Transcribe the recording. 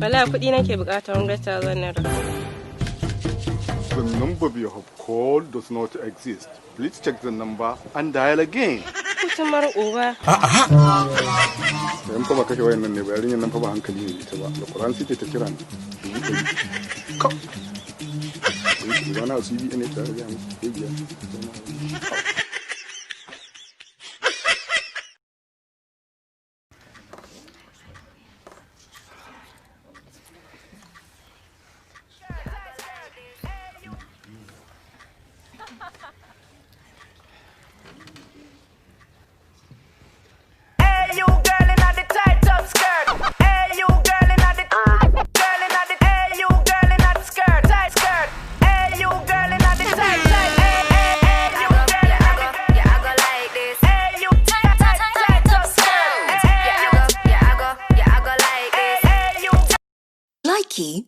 Wala kuɗi nake bukata 100,000 naira. The number you have called does not exist. Please check the number and dial again. Kutumar uba. Yan fa ba kashe wayan nan ne ba, yarinyar nan fa ba hankali ne ita ba. Da Quran sai ta kira ni. Ka. Wana su bi ne tare da mu. Likey